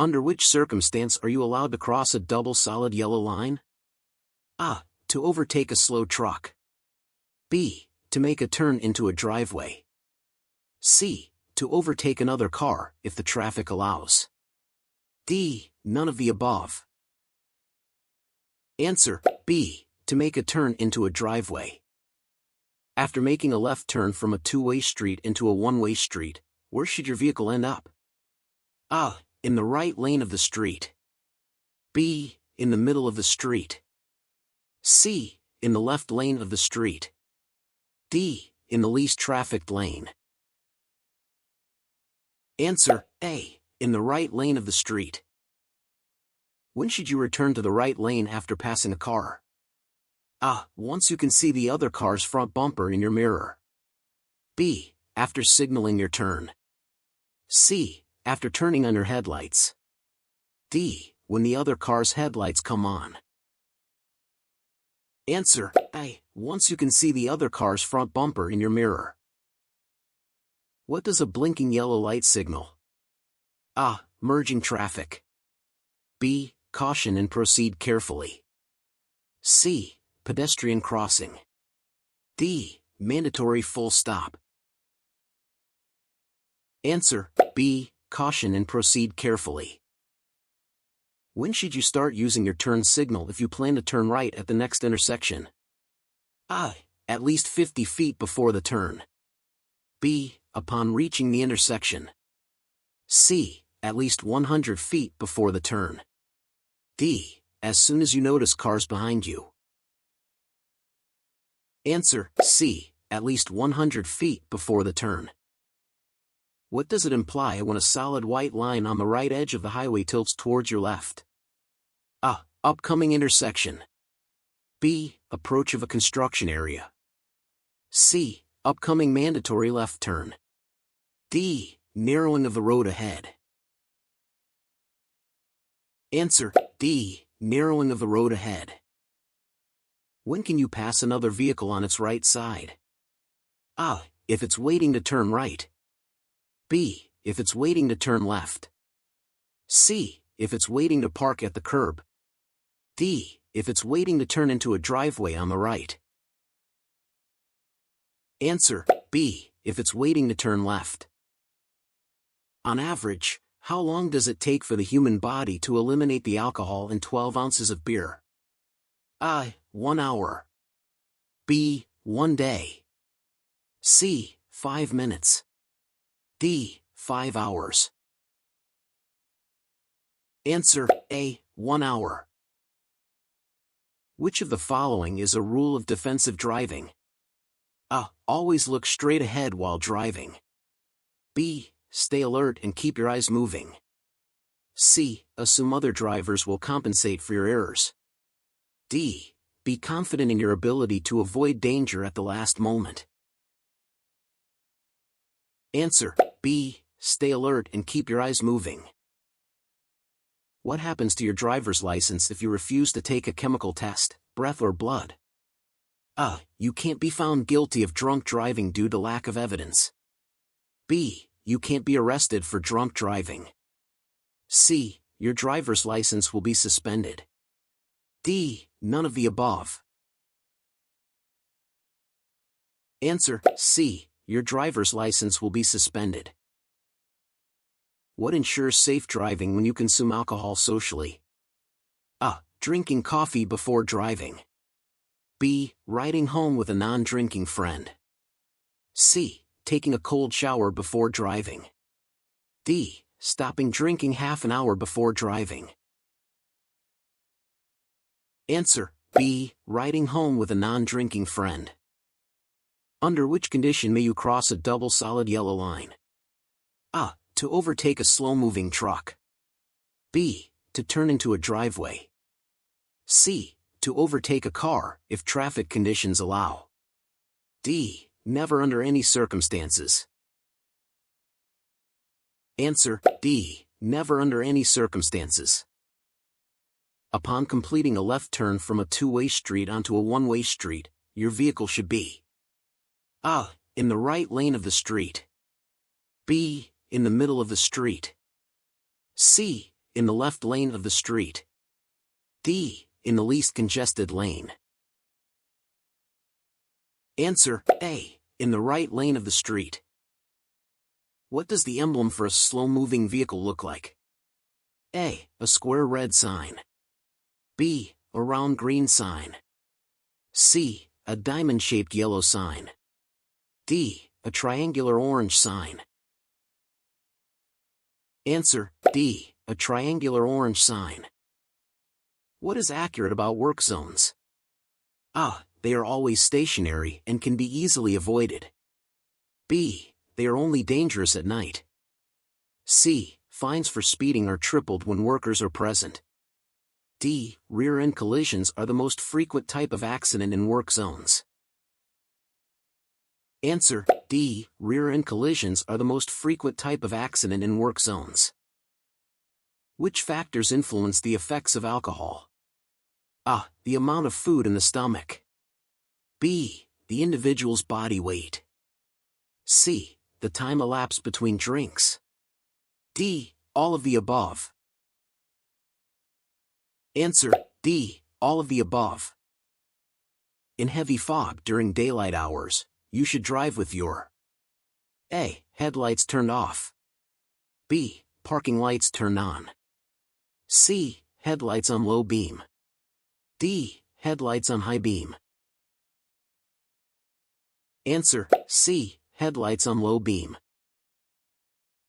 Under which circumstance are you allowed to cross a double solid yellow line? A. To overtake a slow truck. B. To make a turn into a driveway. C. To overtake another car, if the traffic allows. D. None of the above. Answer: B. To make a turn into a driveway. After making a left turn from a two-way street into a one-way street, where should your vehicle end up? A. In the right lane of the street. B. In the middle of the street. C. In the left lane of the street. D. In the least trafficked lane. Answer: A. In the right lane of the street. When should you return to the right lane after passing a car? A. Once you can see the other car's front bumper in your mirror. B. After signaling your turn. C. After turning on your headlights. D. When the other car's headlights come on. Answer: A. Once you can see the other car's front bumper in your mirror. What does a blinking yellow light signal? A. Merging traffic. B. Caution and proceed carefully. C. Pedestrian crossing. D. Mandatory full stop. Answer: B. Caution and proceed carefully. When should you start using your turn signal if you plan to turn right at the next intersection? A. At least 50 feet before the turn. B. Upon reaching the intersection. C. At least 100 feet before the turn. D. As soon as you notice cars behind you. Answer: C. At least 100 feet before the turn. What does it imply when a solid white line on the right edge of the highway tilts towards your left? A. Upcoming intersection. B. Approach of a construction area. C. Upcoming mandatory left turn. D. Narrowing of the road ahead. Answer: D. Narrowing of the road ahead. When can you pass another vehicle on its right side? A. If it's waiting to turn right. B. If it's waiting to turn left. C. If it's waiting to park at the curb. D. If it's waiting to turn into a driveway on the right. Answer: B. If it's waiting to turn left. On average, how long does it take for the human body to eliminate the alcohol in 12 ounces of beer? A. 1 hour. B. 1 day. C. 5 minutes. D. 5 hours. Answer: A. 1 hour. Which of the following is a rule of defensive driving? A. Always look straight ahead while driving. B. Stay alert and keep your eyes moving. C. Assume other drivers will compensate for your errors. D. Be confident in your ability to avoid danger at the last moment. Answer: B. Stay alert and keep your eyes moving. What happens to your driver's license if you refuse to take a chemical test, breath or blood? A. You can't be found guilty of drunk driving due to lack of evidence. B. You can't be arrested for drunk driving. C. Your driver's license will be suspended. D. None of the above. Answer: C. Your driver's license will be suspended. What ensures safe driving when you consume alcohol socially? A. Drinking coffee before driving. B. Riding home with a non-drinking friend. C. Taking a cold shower before driving. D. Stopping drinking half an hour before driving. Answer: B. Riding home with a non-drinking friend. Under which condition may you cross a double solid yellow line? A. To overtake a slow-moving truck. B. To turn into a driveway. C. To overtake a car, if traffic conditions allow. D. Never under any circumstances. Answer: D. Never under any circumstances. Upon completing a left turn from a two-way street onto a one-way street, your vehicle should be A. In the right lane of the street. B. In the middle of the street. C. In the left lane of the street. D. In the least congested lane. Answer A. In the right lane of the street. What does the emblem for a slow-moving vehicle look like? A. A square red sign. B. A round green sign. C. A diamond-shaped yellow sign. D. A triangular orange sign. Answer D. A triangular orange sign. What is accurate about work zones? A. They are always stationary and can be easily avoided. B. They are only dangerous at night. C. Fines for speeding are tripled when workers are present. D. Rear-end collisions are the most frequent type of accident in work zones. Answer D. Rear-end collisions are the most frequent type of accident in work zones. Which factors influence the effects of alcohol? A. The amount of food in the stomach. B. The individual's body weight. C. The time elapsed between drinks. D. All of the above. Answer D. All of the above. In heavy fog during daylight hours, you should drive with your A. Headlights turned off. B. Parking lights turned on. C. Headlights on low beam. D. Headlights on high beam. Answer C. Headlights on low beam.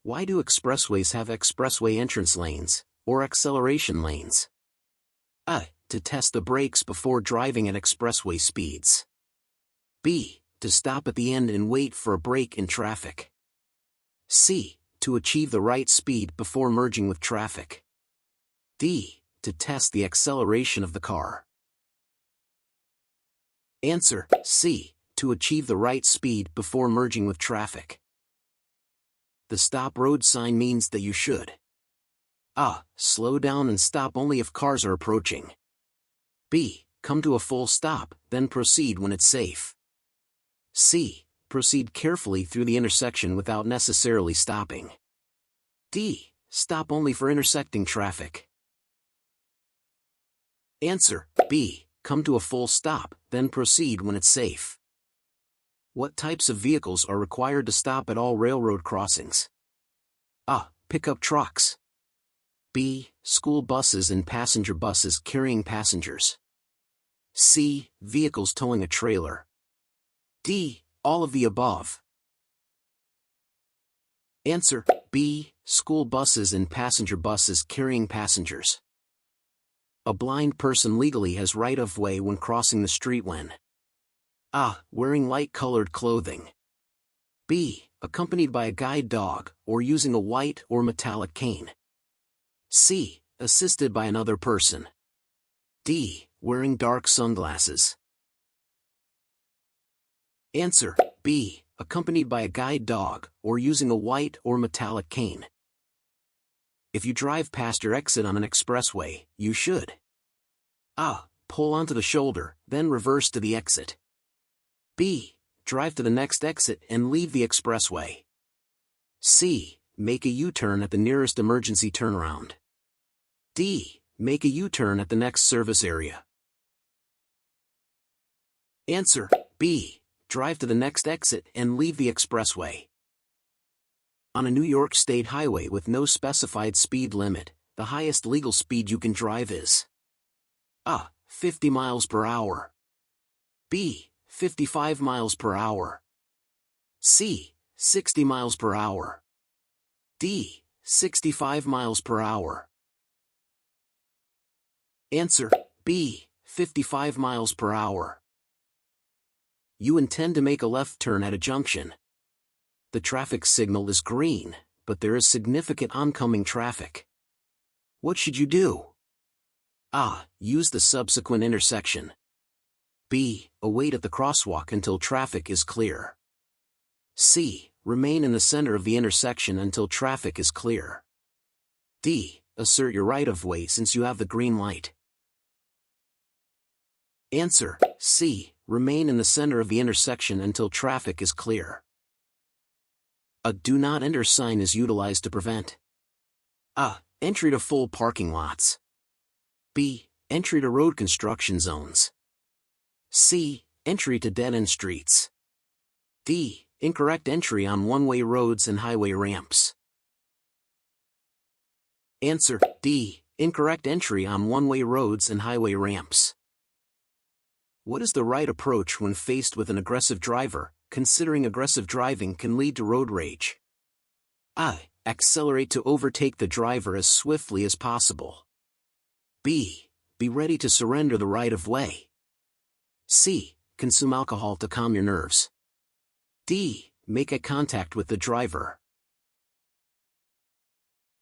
Why do expressways have expressway entrance lanes, or acceleration lanes? A. To test the brakes before driving at expressway speeds. B. To stop at the end and wait for a break in traffic. C. To achieve the right speed before merging with traffic. D. To test the acceleration of the car. Answer C. To achieve the right speed before merging with traffic. The stop road sign means that you should A. Slow down and stop only if cars are approaching. B. Come to a full stop, then proceed when it's safe. C. Proceed carefully through the intersection without necessarily stopping. D. Stop only for intersecting traffic. Answer B. Come to a full stop, then proceed when it's safe. What types of vehicles are required to stop at all railroad crossings? A. Pickup trucks. B. School buses and passenger buses carrying passengers. C. Vehicles towing a trailer. D. All of the above. Answer B. School buses and passenger buses carrying passengers. A blind person legally has right-of-way when crossing the street when A. Wearing light-colored clothing. B. Accompanied by a guide dog, or using a white or metallic cane. C. Assisted by another person. D. Wearing dark sunglasses. Answer B. Accompanied by a guide dog, or using a white or metallic cane. If you drive past your exit on an expressway, you should A. Pull onto the shoulder, then reverse to the exit. B. Drive to the next exit and leave the expressway. C. Make a U-turn at the nearest emergency turnaround. D. Make a U-turn at the next service area. Answer B. Drive to the next exit and leave the expressway. On a New York State highway with no specified speed limit, the highest legal speed you can drive is A. 50 miles per hour. B. 55 miles per hour. C. 60 miles per hour. D. 65 miles per hour. Answer B. 55 miles per hour. You intend to make a left turn at a junction. The traffic signal is green, but there is significant oncoming traffic. What should you do? A. Use the subsequent intersection. B. Await at the crosswalk until traffic is clear. C. Remain in the center of the intersection until traffic is clear. D. Assert your right-of-way since you have the green light. Answer C. Remain in the center of the intersection until traffic is clear. A do not enter sign is utilized to prevent A. Entry to full parking lots. B. Entry to road construction zones. C. Entry to dead-end streets. D. Incorrect entry on one-way roads and highway ramps. Answer: D. Incorrect entry on one-way roads and highway ramps. What is the right approach when faced with an aggressive driver, considering aggressive driving can lead to road rage? A. Accelerate to overtake the driver as swiftly as possible. B. Be ready to surrender the right of way. C. Consume alcohol to calm your nerves. D. Make eye contact with the driver.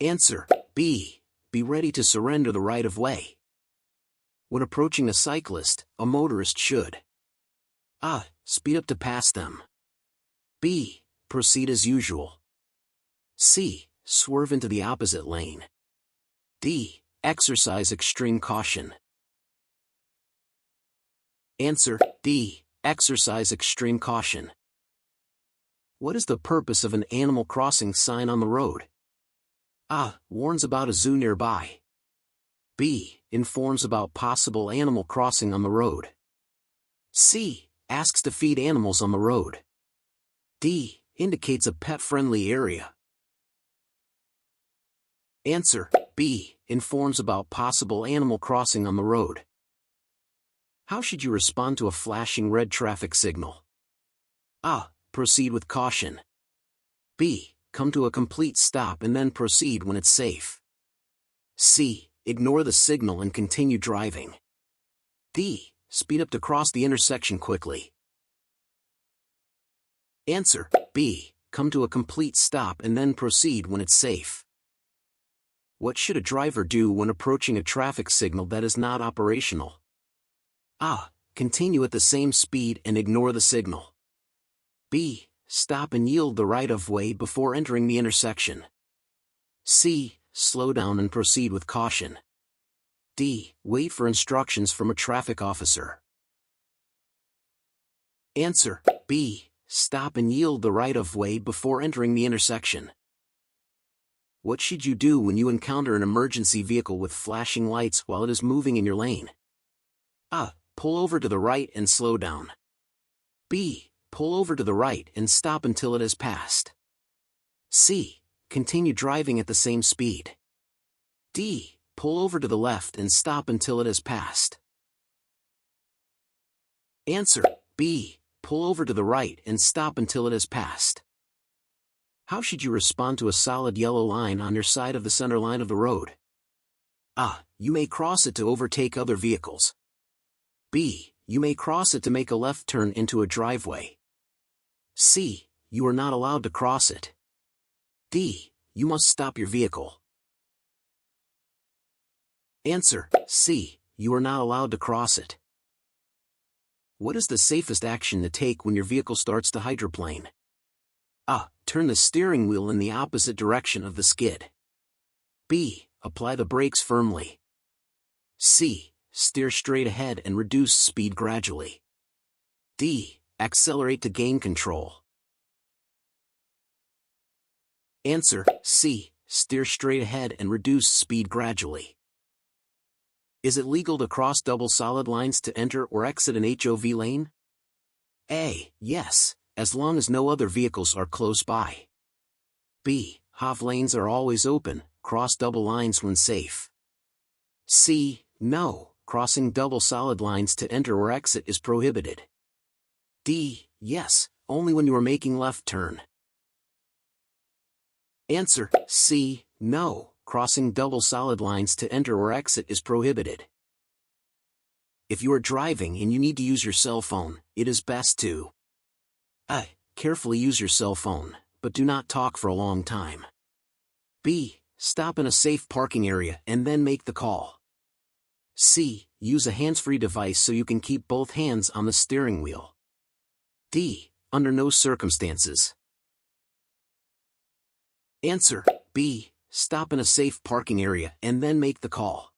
Answer: B. Be ready to surrender the right of way. When approaching a cyclist, a motorist should A. Speed up to pass them. B. Proceed as usual. C. Swerve into the opposite lane. D. Exercise extreme caution. Answer: D. Exercise extreme caution. What is the purpose of an animal crossing sign on the road? A. Warns about a zoo nearby. B. Informs about possible animal crossing on the road. C. Asks to feed animals on the road. D. Indicates a pet-friendly area. Answer: B. Informs about possible animal crossing on the road. How should you respond to a flashing red traffic signal? A. Proceed with caution. B. Come to a complete stop and then proceed when it's safe. C. Ignore the signal and continue driving. D. Speed up to cross the intersection quickly. Answer: B. Come to a complete stop and then proceed when it's safe. What should a driver do when approaching a traffic signal that is not operational? A. Continue at the same speed and ignore the signal. B. Stop and yield the right of way before entering the intersection. C. Slow down and proceed with caution. D. Wait for instructions from a traffic officer. Answer: B. Stop and yield the right of way before entering the intersection. What should you do when you encounter an emergency vehicle with flashing lights while it is moving in your lane? A. Pull over to the right and slow down. B. Pull over to the right and stop until it has passed. C. Continue driving at the same speed. D. Pull over to the left and stop until it has passed. Answer: B. Pull over to the right and stop until it has passed. How should you respond to a solid yellow line on your side of the center line of the road? A. You may cross it to overtake other vehicles. B. You may cross it to make a left turn into a driveway. C. You are not allowed to cross it. D. You must stop your vehicle. Answer: C. You are not allowed to cross it. What is the safest action to take when your vehicle starts to hydroplane? A. Turn the steering wheel in the opposite direction of the skid. B. Apply the brakes firmly. C. Steer straight ahead and reduce speed gradually. D. Accelerate to gain control. Answer: C. Steer straight ahead and reduce speed gradually. Is it legal to cross double solid lines to enter or exit an HOV lane? A. Yes, as long as no other vehicles are close by. B. HOV lanes are always open, cross double lines when safe. C. No, crossing double solid lines to enter or exit is prohibited. D. Yes, only when you are making left turn. Answer: C. No, crossing double solid lines to enter or exit is prohibited. If you are driving and you need to use your cell phone, it is best to A. Carefully use your cell phone, but do not talk for a long time. B. Stop in a safe parking area and then make the call. C. Use a hands-free device so you can keep both hands on the steering wheel. D. Under no circumstances. Answer: B. Stop in a safe parking area and then make the call.